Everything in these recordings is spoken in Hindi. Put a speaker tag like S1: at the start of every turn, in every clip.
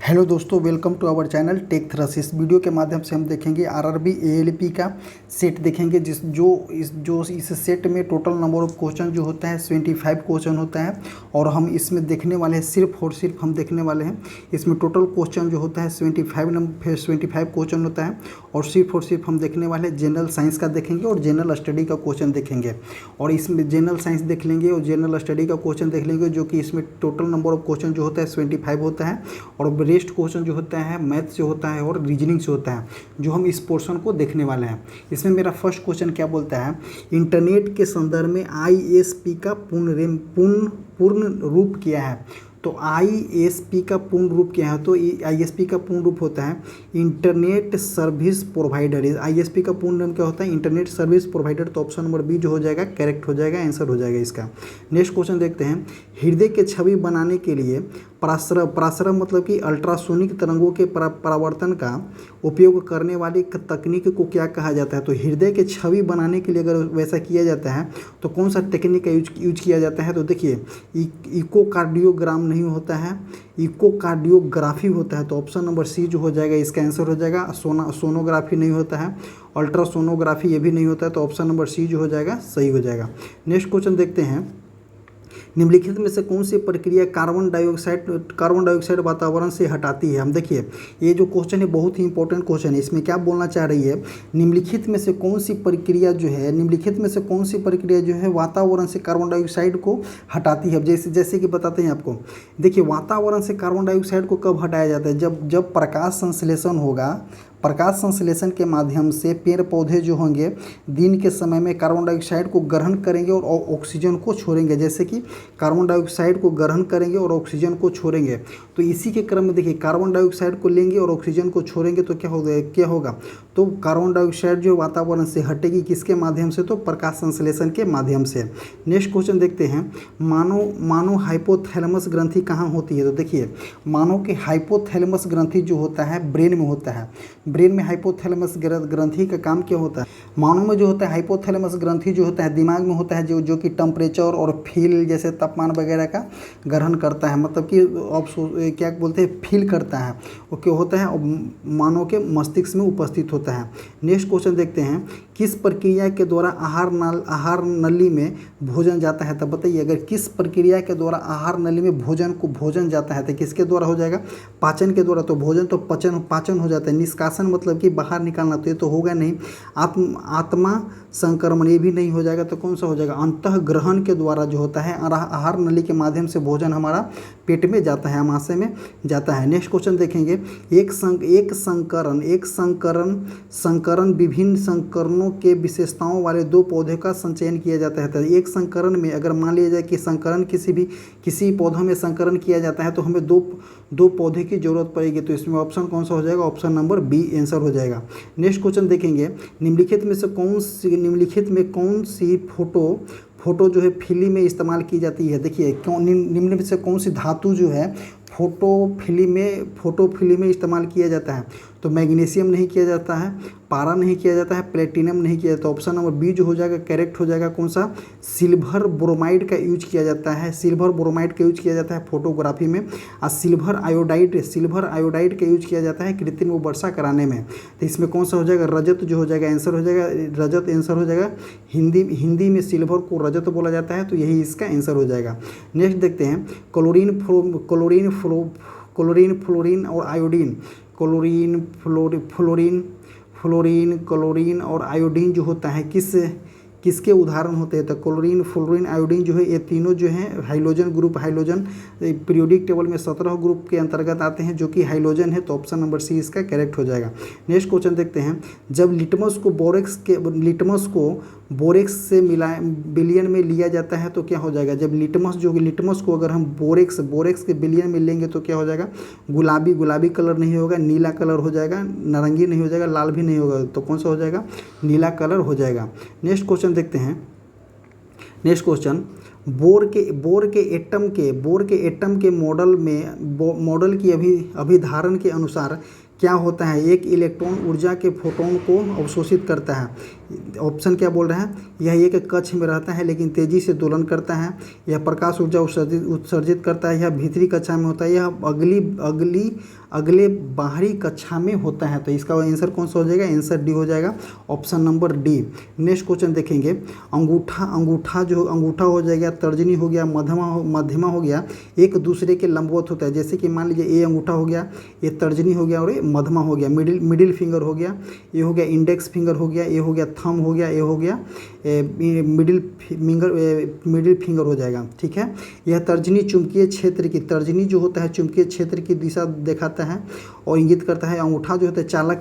S1: हेलो दोस्तों, welcome to our channel Tech Thrust. इस वीडियो के माध्यम से हम देखेंगे आरआरबी एएलपी का सेट देखेंगे जो इस सेट में टोटल नंबर ऑफ क्वेश्चन जो होता है 75 क्वेश्चन होता है। और हम इसमें देखने वाले हैं सिर्फ और सिर्फ हम देखने वाले हैं इसमें टोटल क्वेश्चन जो होता है 75 क्वेश्चन होता है। और सिर्फ हम देखने वाले हैं जनरल साइंस का देखेंगे और जनरल स्टडी का क्वेश्चन देखेंगे। और इसमें जनरल साइंस देख लेंगे और जनरल स्टडी का क्वेश्चन देख लेंगे, जो कि इसमें टोटल नंबर ऑफ क्वेश्चन जो होता है 75 होता है। और रेस्ट क्वेश्चन जो होता है मैथ से होता है और रीजनिंग से होता है, जो हम इस पोर्शन को देखने वाले हैं। इसमें मेरा फर्स्ट क्वेश्चन क्या बोलता है, इंटरनेट के संदर्भ में आईएसपी का पूर्ण रूप क्या है। तो आईएसपी का पूर्ण रूप क्या है, तो आईएसपी का पूर्ण रूप होता है इंटरनेट सर्विस प्रोवाइडर। आईएसपी का पूर्ण नाम क्या होता है, इंटरनेट सर्विस प्रोवाइडर। तो ऑप्शन नंबर बी जो हो जाएगा करेक्ट हो जाएगा, आंसर हो जाएगा इसका। नेक्स्ट क्वेश्चन देखते हैं, हृदय के छवि बनाने के लिए पराश्रय मतलब कि अल्ट्रासोनिक तरंगों के परावर्तन का उपयोग करने वाली तकनीक को क्या कहा जाता है। तो हृदय के छवि बनाने के लिए अगर वैसा किया जाता है तो कौन सा टेक्निक का यूज किया जाता है। तो देखिए, इकोकार्डियोग्राम नहीं होता है, इकोकार्डियोग्राफी होता है। तो ऑप्शन नंबर सी जो हो जाएगा इसका आंसर हो जाएगा। सोनोग्राफी नहीं होता है, अल्ट्रासोनोग्राफी ये भी नहीं होता है। तो ऑप्शन नंबर सी जो हो जाएगा सही हो जाएगा। नेक्स्ट क्वेश्चन देखते हैं, निम्नलिखित में से कौन सी प्रक्रिया कार्बन डाइऑक्साइड वातावरण से हटाती है। हम देखिए, ये जो क्वेश्चन है बहुत ही इंपॉर्टेंट क्वेश्चन है। इसमें क्या बोलना चाह रही है, निम्नलिखित में से कौन सी प्रक्रिया जो है वातावरण से कार्बन डाइऑक्साइड को हटाती है। जैसे कि बताते हैं आपको, देखिए वातावरण से कार्बन डाइऑक्साइड को कब हटाया जाता है, जब प्रकाश संश्लेषण होगा। प्रकाश संश्लेषण के माध्यम से पेड़ पौधे जो होंगे दिन के समय में कार्बन डाइऑक्साइड को ग्रहण करेंगे और ऑक्सीजन को छोड़ेंगे। जैसे कि कार्बन डाइऑक्साइड को ग्रहण करेंगे और ऑक्सीजन को छोड़ेंगे। तो इसी के क्रम में देखिए, कार्बन डाइऑक्साइड को लेंगे और ऑक्सीजन को छोड़ेंगे तो क्या होगा, तो कार्बन डाइऑक्साइड जो वातावरण से हटेगी किसके माध्यम से, तो प्रकाश संश्लेषण के माध्यम से। नेक्स्ट क्वेश्चन देखते हैं, मानव हाइपोथैलेमस ग्रंथि कहाँ होती है। तो देखिए, मानव के हाइपोथैलेमस ग्रंथि जो होता है ब्रेन में होता है। ब्रेन में हाइपोथैलेमस ग्रंथि का काम क्या होता है, मानव में जो होता है हाइपोथैलेमस ग्रंथि जो होता है दिमाग में होता है, जो कि टेम्परेचर और फील जैसे तापमान वगैरह का ग्रहण करता है, मतलब कि आप क्या बोलते हैं फील करता है, वो क्या होता है मानव के मस्तिष्क में उपस्थित होता है। नेक्स्ट क्वेश्चन देखते हैं, किस प्रक्रिया के द्वारा आहार नली में भोजन जाता है। तब बताइए, अगर किस प्रक्रिया के द्वारा आहार नली में भोजन जाता है तो किसके द्वारा हो जाएगा, पाचन के द्वारा। तो भोजन तो पाचन हो जाता है, निष्कासन मतलब कि बाहर निकालना, तो ये तो होगा नहीं। आत्मा संक्रमण ये भी नहीं हो जाएगा, तो कौन सा हो जाएगा, अंतः ग्रहण के द्वारा जो होता है आहार नली के माध्यम से भोजन हमारा पेट में जाता है, आमाशय में जाता है। नेक्स्ट क्वेश्चन देखेंगे, संकरण विभिन्न संकरणों के विशेषताओं वाले दो पौधे का संचयन किया जाता है। तो एक संकरण में अगर मान लिया जाए कि संकरण किसी पौधों में संकरण किया जाता है तो हमें दो पौधे की जरूरत पड़ेगी। तो इसमें ऑप्शन कौन सा हो जाएगा, ऑप्शन नंबर बी आंसर हो जाएगा। नेक्स्ट क्वेश्चन देखेंगे, निम्नलिखित में कौन सी फोटो जो है फिल्म में इस्तेमाल की जाती है। देखिए, निम्न में से कौन सी धातु जो है फोटो फिल्म में इस्तेमाल किया जाता है। तो मैग्नीशियम नहीं किया जाता है, पारा नहीं किया जाता है, प्लेटिनम नहीं किया जाता। ऑप्शन नंबर बी जो हो जाएगा करेक्ट हो जाएगा। कौन सा, सिल्वर ब्रोमाइड का यूज किया जाता है, सिल्वर ब्रोमाइड का यूज किया जाता है फोटोग्राफी में। और सिल्वर आयोडाइड का यूज किया जाता है कृत्रिम वर्षा कराने में। तो इसमें कौन सा हो जाएगा, रजत जो हो जाएगा आंसर हो जाएगा, रजत आंसर हो जाएगा। हिंदी में सिल्वर को रजत बोला जाता है, तो यही इसका आंसर हो जाएगा। नेक्स्ट देखते हैं, क्लोरीन और आयोडीन। क्लोरीन और आयोडीन जो होता है किसके उदाहरण होते हैं। तो क्लोरीन आयोडीन जो है ये तीनों जो हैं हाइलोजन पीरियोडिक टेबल में 17 ग्रुप के अंतर्गत आते हैं, जो कि हाइलोजन है। तो ऑप्शन नंबर सी इसका करेक्ट हो जाएगा। नेक्स्ट क्वेश्चन देखते हैं, जब लिटमस को बोरेक्स से विलयन में लिया जाता है तो क्या हो जाएगा। जब लिटमस को अगर हम बोरेक्स के विलयन में लेंगे तो क्या हो जाएगा, गुलाबी कलर नहीं होगा, नीला कलर हो जाएगा, नारंगी नहीं हो जाएगा, लाल भी नहीं होगा। तो कौन सा हो जाएगा, नीला कलर हो जाएगा। नेक्स्ट क्वेश्चन देखते हैं, नेक्स्ट क्वेश्चन, बोर के एटम के मॉडल की अभिधारण के अनुसार क्या होता है, एक इलेक्ट्रॉन ऊर्जा के फोटोन को अवशोषित करता है। ऑप्शन क्या बोल रहे हैं, यह एक कक्ष में रहता है लेकिन तेजी से दोलन करता है, यह प्रकाश ऊर्जा उत्सर्जित करता है, यह भीतरी कक्षा में होता है, यह अगले बाहरी कक्षा में होता है। तो इसका आंसर कौन सा हो जाएगा, आंसर डी हो जाएगा, option number D. Next question देखेंगे, अंगूठा हो जाएगा, तर्जनी हो गया, मध्यमा हो गया, एक दूसरे के लंबवत होता है। जैसे कि मान लीजिए ये अंगूठा हो गया, ये तर्जनी हो गया और ये मध्यमा हो गया, मिडिल फिंगर हो गया, ये हो गया इंडेक्स फिंगर हो गया, ये हो गया थंब हो गया, ये हो गया मिडिल फिंगर हो जाएगा। ठीक है, यह तर्जनी चुंबकीय क्षेत्र की, तर्जनी जो होता है चुंबकीय क्षेत्र की दिशा दिखाता है और इंगित करता है। अंगूठा जो होता है चालक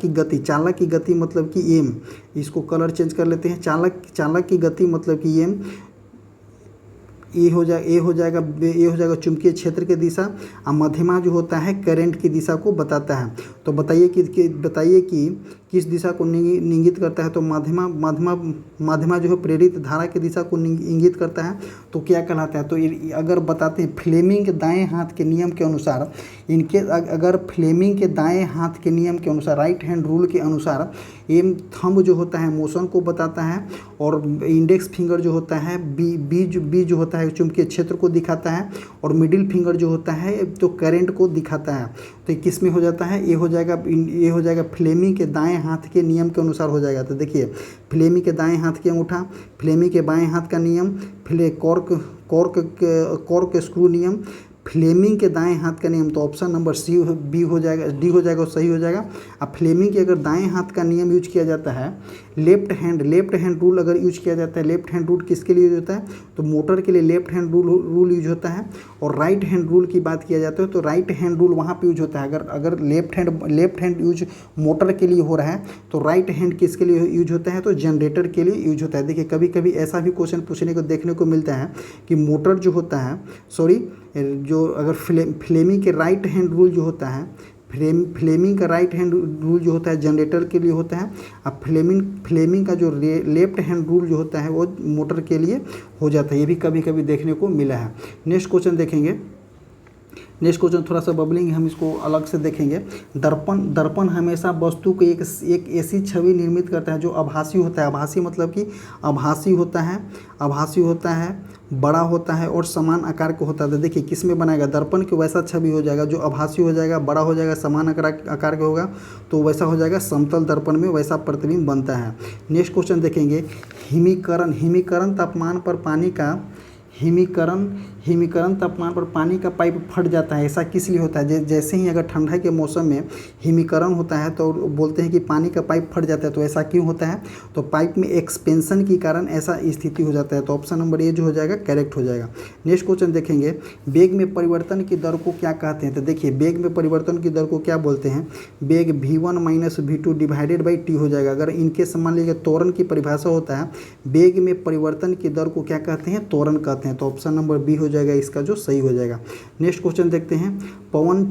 S1: की गति मतलब कि एम, इसको कलर चेंज कर लेते हैं, चालक की गति मतलब कि एम, ये हो जाएगा चुंबकीय क्षेत्र की दिशा, और मध्यमा जो होता है करंट की दिशा को बताता है। तो बताइए कि किस दिशा को इंगित करता है। तो माध्यमा जो है प्रेरित धारा की दिशा को इंगित करता है, तो क्या कहलाता है। तो अगर बताते हैं फ्लेमिंग के दाएं हाथ के नियम के अनुसार, अगर फ्लेमिंग के दाएं हाथ के नियम के अनुसार, राइट हैंड रूल के अनुसार, ये थंब जो होता है मोशन को बताता है और इंडेक्स फिंगर जो होता है बी जो होता है चुंबकीय क्षेत्र को दिखाता है और मिडिल फिंगर जो होता है तो करंट को दिखाता है। तो किस में हो जाता है, ये हो जाएगा फ्लेमिंग के दाएं हाथ के नियम के अनुसार हो जाएगा। तो देखिए फ्लेमिंग के दाएं हाथ के अंगूठा, फ्लेमिंग के बाएं हाथ का नियम, कॉर्क स्क्रू नियम, फ्लेमिंग के दाएं हाथ का नियम। तो ऑप्शन नंबर डी हो जाएगा और सही हो जाएगा। अब फ्लेमिंग के अगर दाएं हाथ का नियम यूज किया जाता है, लेफ्ट हैंड रूल अगर यूज किया जाता है, लेफ्ट हैंड रूल किसके लिए यूज होता है, तो मोटर के लिए लेफ्ट हैंड रूल यूज होता है। और राइट हैंड रूल की बात किया जाता है तो राइट हैंड रूल वहाँ पे यूज होता है। अगर लेफ्ट हैंड यूज मोटर के लिए हो रहा है तो राइट हैंड किसके लिए यूज होता है, तो जनरेटर के लिए यूज होता है। देखिए कभी कभी ऐसा भी क्वेश्चन पूछने को देखने को मिलता है कि मोटर जो होता है, जो अगर फ्लेमिंग के राइट हैंड रूल जो होता है, फ्लेमिंग का राइट हैंड रूल जो होता है जनरेटर के लिए होता है, अब फ्लेमिंग का जो लेफ्ट हैंड रूल जो होता है वो मोटर के लिए हो जाता है। ये भी कभी कभी देखने को मिला है। नेक्स्ट क्वेश्चन थोड़ा सा बबलिंग, हम इसको अलग से देखेंगे। दर्पण हमेशा वस्तु को एक ऐसी छवि निर्मित करता है जो आभासी होता है। आभासी मतलब कि आभासी होता है, बड़ा होता है और समान आकार का होता है। तो देखिए किस में बनाएगा, दर्पण की वैसा छवि हो जाएगा जो आभासी हो जाएगा, बड़ा हो जाएगा, समान आकार का होगा, तो वैसा हो जाएगा समतल दर्पण में वैसा प्रतिबिंब बनता है। नेक्स्ट क्वेश्चन देखेंगे, हिमीकरण तापमान पर पानी का हिमीकरण तापमान पर पानी का पाइप फट जाता है। ऐसा किस लिए होता है, जैसे ही अगर ठंडा के मौसम में हिमीकरण होता है तो बोलते हैं कि पानी का पाइप फट जाता है। तो ऐसा क्यों होता है, तो पाइप में एक्सपेंशन के कारण ऐसा स्थिति हो जाता है। तो ऑप्शन नंबर ए जो हो जाएगा करेक्ट हो जाएगा। नेक्स्ट क्वेश्चन देखेंगे, वेग में परिवर्तन की दर को क्या कहते हैं। तो देखिए वेग में परिवर्तन की दर को क्या बोलते हैं, वेग v1 - v2 divided by T हो जाएगा। अगर इनके मान लीजिए त्वरण की परिभाषा होता है, वेग में परिवर्तन की दर को क्या कहते हैं, त्वरण कहते हैं। तो ऑप्शन नंबर बी हो जाएगा इसका जो सही हो जाएगा। नेक्स्ट क्वेश्चन देखते हैं, पवन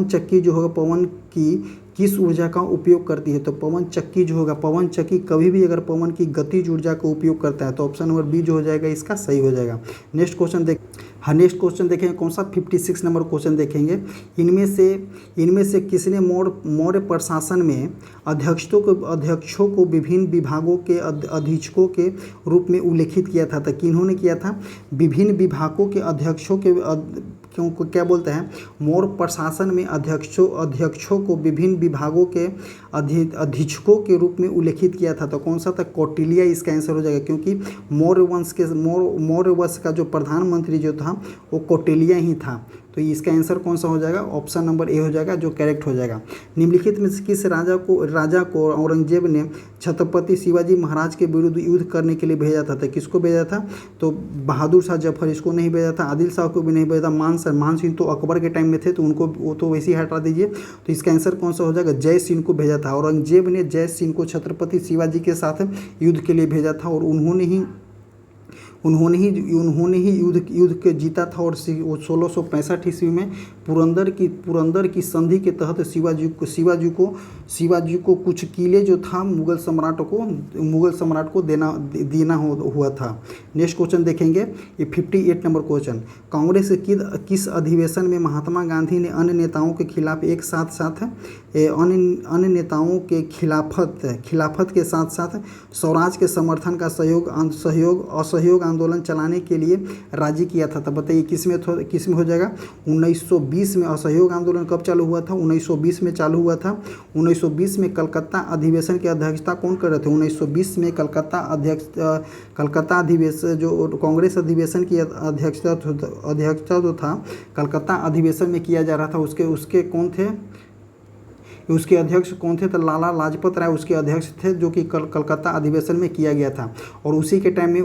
S1: चक्की जो होगा पवन की किस ऊर्जा का उपयोग करती है। तो पवन चक्की कभी भी अगर पवन की गतिज ऊर्जा का उपयोग करता है। तो ऑप्शन नंबर बी जो हो जाएगा इसका सही हो जाएगा। नेक्स्ट क्वेश्चन देखेंगे कौन सा 56 नंबर क्वेश्चन देखेंगे। इनमें से किसने मौर्य प्रशासन में अध्यक्षों को विभिन्न विभागों के अधीक्षकों के रूप में उल्लेखित किया था। तो किन्होंने किया था, विभिन्न विभागों के अध्यक्षों के क्यों क्या बोलते हैं, मौर्य प्रशासन में अध्यक्षों को विभिन्न विभागों के अधीक्षकों के रूप में उल्लेखित किया था। तो कौन सा था, कौटिल्य इसका आंसर हो जाएगा, क्योंकि मौर्य वंश का जो प्रधानमंत्री जो था वो कौटिल्य ही था। तो इसका आंसर कौन सा हो जाएगा, ऑप्शन नंबर ए हो जाएगा जो करेक्ट हो जाएगा। निम्नलिखित में से किस राजा को औरंगजेब ने छत्रपति शिवाजी महाराज के विरुद्ध युद्ध करने के लिए भेजा था। तो किसको भेजा था, तो बहादुर शाह जफर, इसको नहीं भेजा था, आदिल शाह को भी नहीं भेजा था, मान सिंह तो अकबर के टाइम में थे तो उनको वो तो वैसे ही हटा दीजिए। तो इसका आंसर कौन सा हो जाएगा, जय सिंह को भेजा था। औरंगजेब ने जय सिंह को छत्रपति शिवाजी के साथ युद्ध के लिए भेजा था और उन्होंने ही युद्ध के जीता था। और 1665 ईस्वी में पुरंदर की संधि के तहत शिवाजी को कुछ किले जो था मुगल सम्राट को देना हुआ था। नेक्स्ट क्वेश्चन देखेंगे, ये 58 नंबर क्वेश्चन। कांग्रेस के किस अधिवेशन में महात्मा गांधी ने अन्य नेताओं के खिलाफ खिलाफत के साथ साथ स्वराज के समर्थन का असहयोग आंदोलन चलाने के लिए राजी किया था? तब बताइए किस में हो जाएगा? 1920 में। असहयोग आंदोलन कब चालू हुआ था? 1920 में चालू हुआ था। 1920 में कलकत्ता अधिवेशन की अध्यक्षता कौन कर रहे थे? 1920 में कलकत्ता अधिवेशन जो कांग्रेस अधिवेशन की अध्यक्षता जो था कलकत्ता अधिवेशन में किया जा रहा था, उसके कौन थे? उसके अध्यक्ष कौन थे? तो लाला लाजपत राय उसके अध्यक्ष थे, जो कि कलकत्ता अधिवेशन में किया गया था। और उसी के टाइम में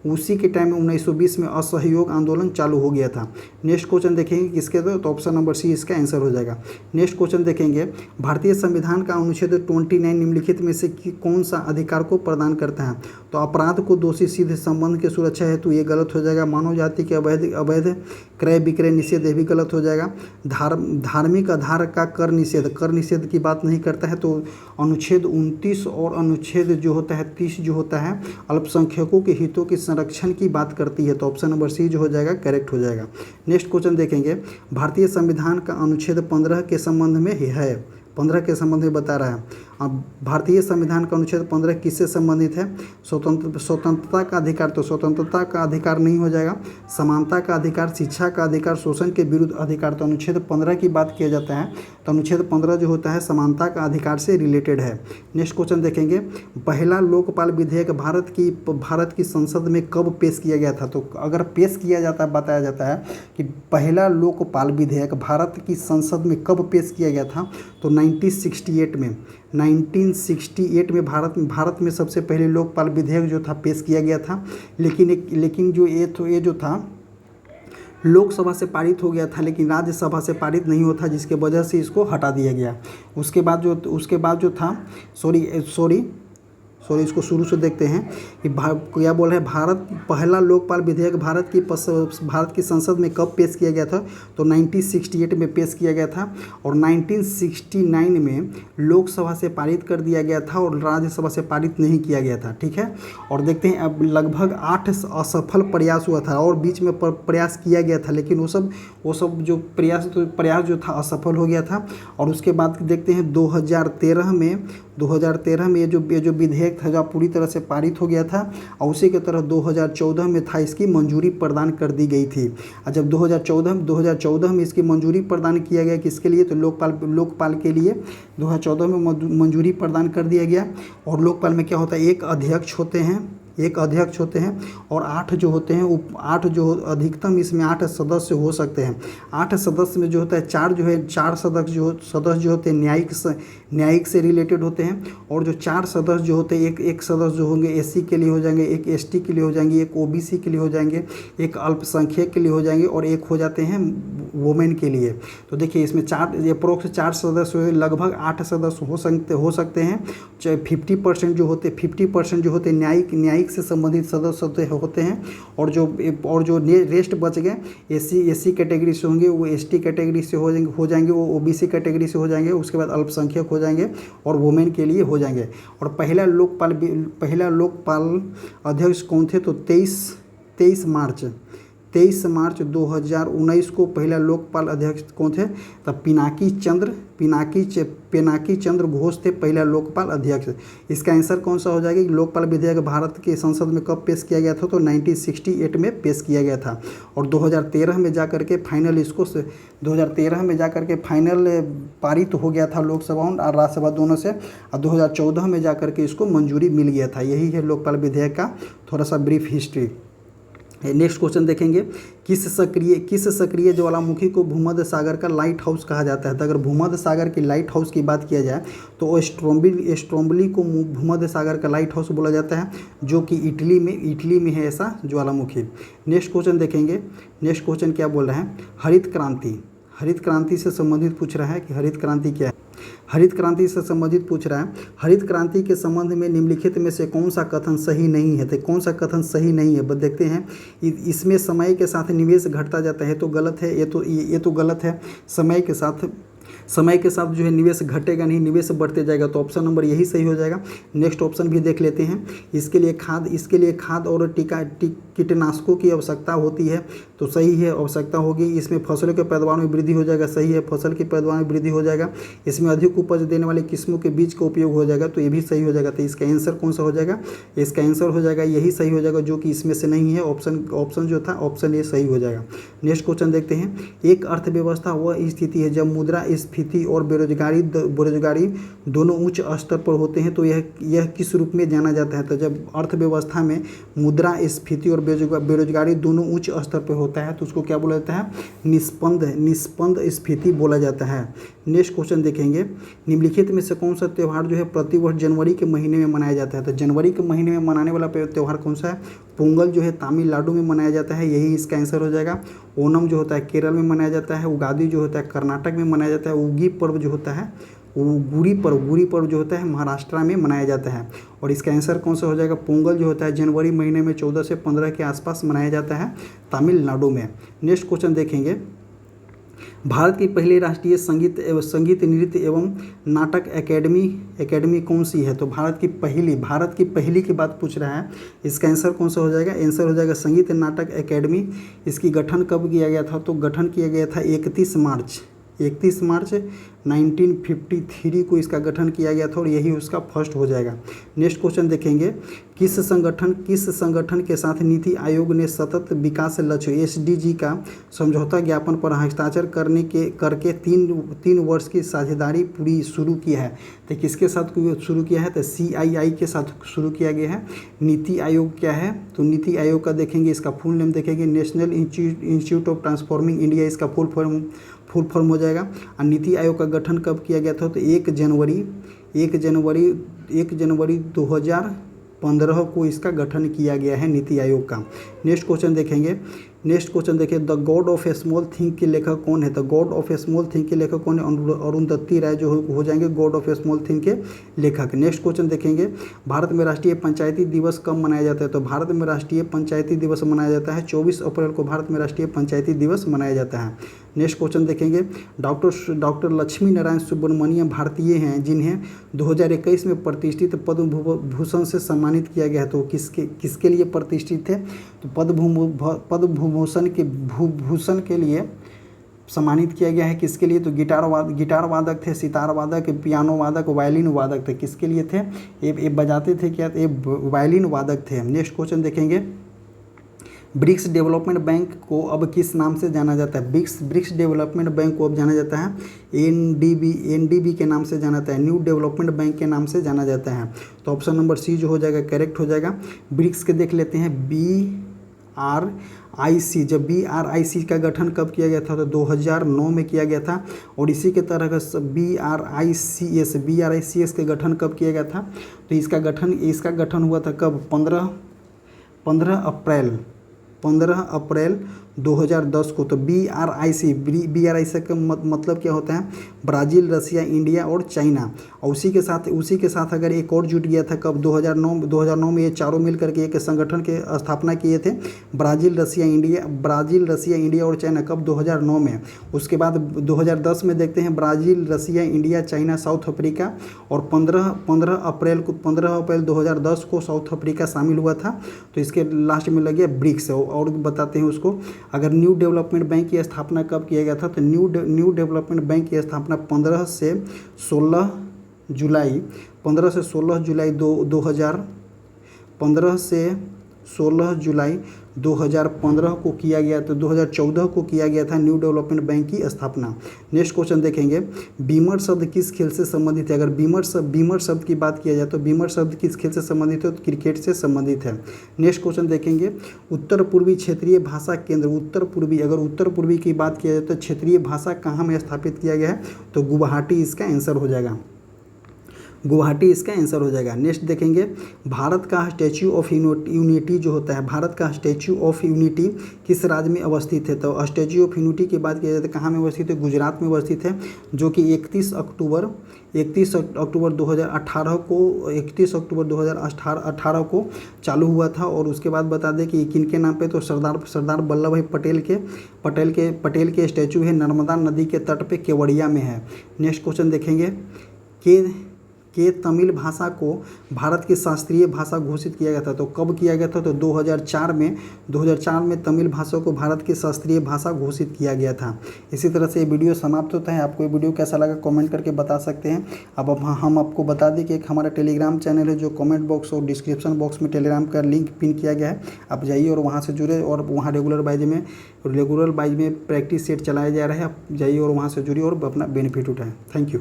S1: 1920 में असहयोग आंदोलन चालू हो गया था। नेक्स्ट क्वेश्चन देखेंगे किसके, तो ऑप्शन नंबर सी इसका आंसर हो जाएगा। नेक्स्ट क्वेश्चन देखेंगे, भारतीय संविधान का अनुच्छेद 29 निम्नलिखित में से कौन सा अधिकार को प्रदान करता है? तो अपराध को दोषी सिद्ध संबंध की सुरक्षा हेतु ये गलत हो जाएगा। मानव जाति के अवैध क्रय विक्रय निषेध, ये भी गलत हो जाएगा। धार्मिक आधार का कर निषेध की बात नहीं करता है। तो अनुच्छेद 29 और अनुच्छेद जो होता है 30 जो होता है अल्पसंख्यकों के हितों के संरक्षण की बात करती है। तो ऑप्शन नंबर सी जो हो जाएगा करेक्ट हो जाएगा। नेक्स्ट क्वेश्चन देखेंगे, भारतीय संविधान का अनुच्छेद 15 के संबंध में है, 15 के संबंध में बता रहा है। अब भारतीय संविधान का अनुच्छेद 15 किससे संबंधित है? स्वतंत्रता का अधिकार, तो स्वतंत्रता का अधिकार नहीं हो जाएगा। समानता का अधिकार, शिक्षा का अधिकार, शोषण के विरुद्ध अधिकार, तो अनुच्छेद 15 की बात किया जाता है। तो अनुच्छेद 15 जो होता है समानता का अधिकार से रिलेटेड है। नेक्स्ट क्वेश्चन देखेंगे, पहला लोकपाल विधेयक भारत की संसद में कब पेश किया गया था? तो अगर पेश किया जाता है, बताया जाता है कि पहला लोकपाल विधेयक भारत की संसद में कब पेश किया गया था? तो 1968 में भारत में सबसे पहले लोकपाल विधेयक जो था पेश किया गया था। लेकिन जो ये जो था लोकसभा से पारित हो गया था, लेकिन राज्यसभा से पारित नहीं हुआ था, जिसके वजह से इसको हटा दिया गया। उसके बाद जो था इसको शुरू से देखते हैं कि क्या बोल रहे हैं, पहला लोकपाल विधेयक भारत की संसद में कब पेश किया गया था? तो 1968 में पेश किया गया था। और 1969 में लोकसभा से पारित कर दिया गया था और राज्यसभा से पारित नहीं किया गया था। ठीक है, और देखते हैं अब लगभग 8 असफल प्रयास हुआ था और बीच में प्रयास किया गया था, लेकिन वो सब जो प्रयास जो था असफल हो गया था। और उसके बाद देखते हैं 2013 में ये जो विधेयक था जो पूरी तरह से पारित हो गया था, और उसी के तरह 2014 में था इसकी मंजूरी प्रदान कर दी गई थी। और जब 2014 में इसकी मंजूरी प्रदान किया गया किसके लिए? तो लोकपाल के लिए 2014 में मंजूरी प्रदान कर दिया गया। और लोकपाल में क्या होता है, एक अध्यक्ष होते हैं और 8 जो होते हैं, 8 जो अधिकतम इसमें 8 सदस्य हो सकते हैं। 8 सदस्य में जो होता है 4 सदस्य जो होते हैं न्यायिक से रिलेटेड होते हैं। और जो 4 सदस्य जो होते हैं, एक सदस्य जो होंगे एससी के लिए हो जाएंगे, एक एसटी के लिए हो जाएंगे, एक ओबीसी के लिए हो जाएंगे, एक अल्पसंख्यक के लिए हो जाएंगे, और एक हो जाते हैं वुमेन के लिए। तो देखिए इसमें अप्रोक्स 4 सदस्य, लगभग 8 सदस्य हो सकते हैं। 50% जो होते हैं न्यायिक से संबंधित सदस्य होते हैं। और जो रेस्ट बच गए एससी कैटेगरी से होंगे, वो एसटी कैटेगरी से हो जाएंगे, वो ओबीसी कैटेगरी से हो जाएंगे, उसके बाद अल्पसंख्यक हो जाएंगे और वुमेन के लिए हो जाएंगे। और पहला लोकपाल अध्यक्ष कौन थे? तो 23 मार्च 2019 को पहला लोकपाल अध्यक्ष कौन थे? तब पिनाकी चंद्र घोष थे पहला लोकपाल अध्यक्ष। इसका आंसर कौन सा हो जाएगा कि लोकपाल विधेयक भारत के संसद में कब पेश किया गया था? तो 1968 में पेश किया गया था। और 2013 में जाकर के फाइनल पारित हो गया था लोकसभा और राज्यसभा दोनों से। और 2014 में जाकर के इसको मंजूरी मिल गया था। यही है लोकपाल विधेयक का थोड़ा सा ब्रीफ हिस्ट्री। नेक्स्ट क्वेश्चन देखेंगे, किस सक्रिय ज्वालामुखी को भूमध्य सागर का लाइट हाउस कहा जाता है? तो अगर भूमध्य सागर की लाइट हाउस की बात किया जाए तो स्ट्रोम्बली को भूमध्य सागर का लाइट हाउस बोला जाता है, जो कि इटली में है ऐसा ज्वालामुखी। नेक्स्ट क्वेश्चन देखेंगे, नेक्स्ट क्वेश्चन क्या बोल रहा है, हरित क्रांति से संबंधित पूछ रहा है कि हरित क्रांति क्या है। हरित क्रांति से संबंधित पूछ रहा है। हरित क्रांति के संबंध में निम्नलिखित में से कौन सा कथन सही नहीं है, तो कौन सा कथन सही नहीं है बस देखते हैं। इसमें समय के साथ निवेश घटता जाता है तो गलत है, ये तो गलत है। समय के साथ जो है निवेश घटेगा नहीं, निवेश बढ़ते जाएगा, तो ऑप्शन नंबर यही सही हो जाएगा। नेक्स्ट ऑप्शन भी देख लेते हैं। इसके लिए खाद और कीटनाशकों की आवश्यकता होती है, तो सही है, आवश्यकता होगी। इसमें फसलों के पैदावार में वृद्धि हो जाएगा, सही है, फसल की पैदावार में वृद्धि हो जाएगा। इसमें अधिक उपज देने वाले किस्मों के बीज का उपयोग हो जाएगा, तो ये भी सही हो जाएगा। तो इसका आंसर कौन सा हो जाएगा, इसका आंसर हो जाएगा यही सही हो जाएगा, जो कि इसमें से नहीं है। ऑप्शन जो था ऑप्शन ये सही हो जाएगा। नेक्स्ट क्वेश्चन देखते हैं। एक अर्थव्यवस्था वह स्थिति है जब मुद्रास्फीति और बेरोजगारी दोनों उच्च स्तर पर होते हैं, तो यह किस रूप में जाना जाता है। तो जब अर्थव्यवस्था में मुद्रास्फीति और बेरोजगारी दोनों उच्च स्तर पर होता है तो उसको क्या बोला जाता है, निष्पन्द स्फीति बोला जाता है। नेक्स्ट क्वेश्चन देखेंगे। निम्नलिखित में से कौन सा त्यौहार जो है प्रतिवर्ष जनवरी के महीने में मनाया जाता है। तो जनवरी के महीने में मनाने वाला त्यौहार कौन सा है, पोंगल जो है तमिलनाडु में मनाया जाता है, यही इसका आंसर हो जाएगा। ओणम जो होता है केरल में मनाया जाता है। उगादी जो होता है कर्नाटक में मनाया जाता है। उगी पर्व जो होता है, गुड़ी पर्व जो होता है महाराष्ट्र में मनाया जाता है। और इसका आंसर कौन सा हो जाएगा, पोंगल जो होता है जनवरी महीने में 14 से 15 के आसपास मनाया जाता है तमिलनाडु में। नेक्स्ट क्वेश्चन देखेंगे। भारत की पहली राष्ट्रीय संगीत नृत्य एवं नाटक एकेडमी कौन सी है। तो भारत की पहली की बात पूछ रहा है। इसका आंसर कौन सा हो जाएगा, आंसर हो जाएगा संगीत नाटक एकेडमी। इसकी गठन कब किया गया था, तो गठन किया गया था 31 मार्च 1953 को इसका गठन किया गया था, और यही उसका फर्स्ट हो जाएगा। नेक्स्ट क्वेश्चन देखेंगे। किस संगठन के साथ नीति आयोग ने सतत विकास लक्ष्य SDG का समझौता ज्ञापन पर हस्ताक्षर करके 3 वर्ष की साझेदारी शुरू की है। तो किसके साथ शुरू किया है, तो CII के साथ शुरू किया गया है। नीति आयोग क्या है, तो नीति आयोग का देखेंगे, इसका फुल नेम देखेंगे national institute of transforming India, इसका फुल फॉर्म हो जाएगा। और नीति आयोग का गठन कब किया गया था, तो 1 जनवरी 2015 को इसका गठन किया गया है नीति आयोग का। नेक्स्ट क्वेश्चन देखिए। The God of A small thing के लेखक कौन है। The God of A small thing के लेखक कौन है, अरुंधति राय जो हो जाएंगे God of A small thing के लेखक। नेक्स्ट क्वेश्चन देखेंगे। भारत में राष्ट्रीय पंचायती दिवस कब मनाया जाता है। तो भारत में राष्ट्रीय पंचायती दिवस मनाया जाता है 24 अप्रैल को भारत में राष्ट्रीय पंचायती दिवस मनाया जाता है। नेक्स्ट क्वेश्चन देखेंगे। डॉक्टर लक्ष्मी नारायण सुब्रमण्यम भारतीय हैं जिन्हें 2021 में प्रतिष्ठित पद्म भूषण से सम्मानित किया गया है। तो किसके लिए प्रतिष्ठित थे, तो पद्म भूषण के लिए सम्मानित किया गया है। किसके लिए, तो गिटार वादक थे, सितार वादक, पियानो वादक, वायलिन वादक थे। किसके लिए थे, ये बजाते थे क्या, ये वायलिन वादक थे। नेक्स्ट क्वेश्चन देखेंगे। ब्रिक्स डेवलपमेंट बैंक को अब किस नाम से जाना जाता है। ब्रिक्स डेवलपमेंट बैंक को अब जाना जाता है NDB के नाम से जाना जाता है, न्यू डेवलपमेंट बैंक के नाम से जाना जाता है। तो ऑप्शन नंबर सी जो हो जाएगा करेक्ट हो जाएगा। ब्रिक्स के देख लेते हैं। BRIC, जब BRIC का गठन कब किया गया था, तो 2009 में किया गया था। और इसी के तरह का BRICS के गठन कब किया गया था, तो इसका गठन हुआ था कब, 15 अप्रैल 2010 को। तो BRIC का मतलब क्या होता है, ब्राज़ील, रसिया, इंडिया और चाइना। और उसी के साथ अगर एक और जुट गया था कब, 2009 में ये चारों मिल करके एक संगठन के स्थापना किए थे, ब्राज़ील, रसिया, इंडिया और चाइना, कब, 2009 में। उसके बाद 2010 में देखते हैं ब्राज़ील, रसिया, इंडिया, चाइना, साउथ अफ्रीका। और 15 अप्रैल 2010 को साउथ अफ्रीका शामिल हुआ था। तो इसके लास्ट में लगे ब्रिक्स। और बताते हैं उसको। अगर न्यू डेवलपमेंट बैंक की स्थापना कब किया गया था, तो न्यू डेवलपमेंट बैंक की स्थापना 15 से 16 जुलाई 2015 को किया गया। तो 2014 को किया गया था न्यू डेवलपमेंट बैंक की स्थापना। नेक्स्ट क्वेश्चन देखेंगे। बीमर शब्द किस खेल से संबंधित है। अगर बीमर शब्द की बात किया जाए तो बीमर शब्द किस खेल से संबंधित है, तो क्रिकेट से संबंधित है। नेक्स्ट क्वेश्चन देखेंगे। उत्तर पूर्वी क्षेत्रीय भाषा केंद्र, उत्तर पूर्वी की बात किया जाए तो क्षेत्रीय भाषा कहाँ में स्थापित किया गया है, तो गुवाहाटी इसका आंसर हो जाएगा। गुवाहाटी इसका आंसर हो जाएगा। नेक्स्ट देखेंगे, भारत का स्टैच्यू ऑफ यूनिटी जो होता है, भारत का स्टैच्यू ऑफ यूनिटी किस राज्य में अवस्थित है? तो स्टैच्यू ऑफ यूनिटी की बात किया जाए तो कहाँ में अवस्थित है? गुजरात में अवस्थित है, जो कि 31 अक्टूबर 2018 को चालू हुआ था। और उसके बाद बता दें कि किनके नाम पे? तो सरदार वल्लभ भाई पटेल के स्टैचू है, नर्मदा नदी के तट पे केवड़िया में है। नेक्स्ट क्वेश्चन देखेंगे कि तमिल भाषा को भारत की शास्त्रीय भाषा घोषित किया गया था। तो कब किया गया था? तो 2004 में तमिल भाषा को भारत की शास्त्रीय भाषा घोषित किया गया था। इसी तरह से ये वीडियो समाप्त होता है। आपको ये वीडियो कैसा लगा कमेंट करके बता सकते हैं। अब हम आपको बता दें कि एक हमारा टेलीग्राम चैनल है, जो कमेंट बॉक्स और डिस्क्रिप्शन बॉक्स में टेलीग्राम का लिंक पिन किया गया है। आप जाइए और वहाँ से जुड़े, और वहाँ रेगुलर बाइज में प्रैक्टिस सेट चलाया जा रहा है। आप जाइए और वहाँ से जुड़िए और अपना बेनिफिट उठाएँ। Thank you.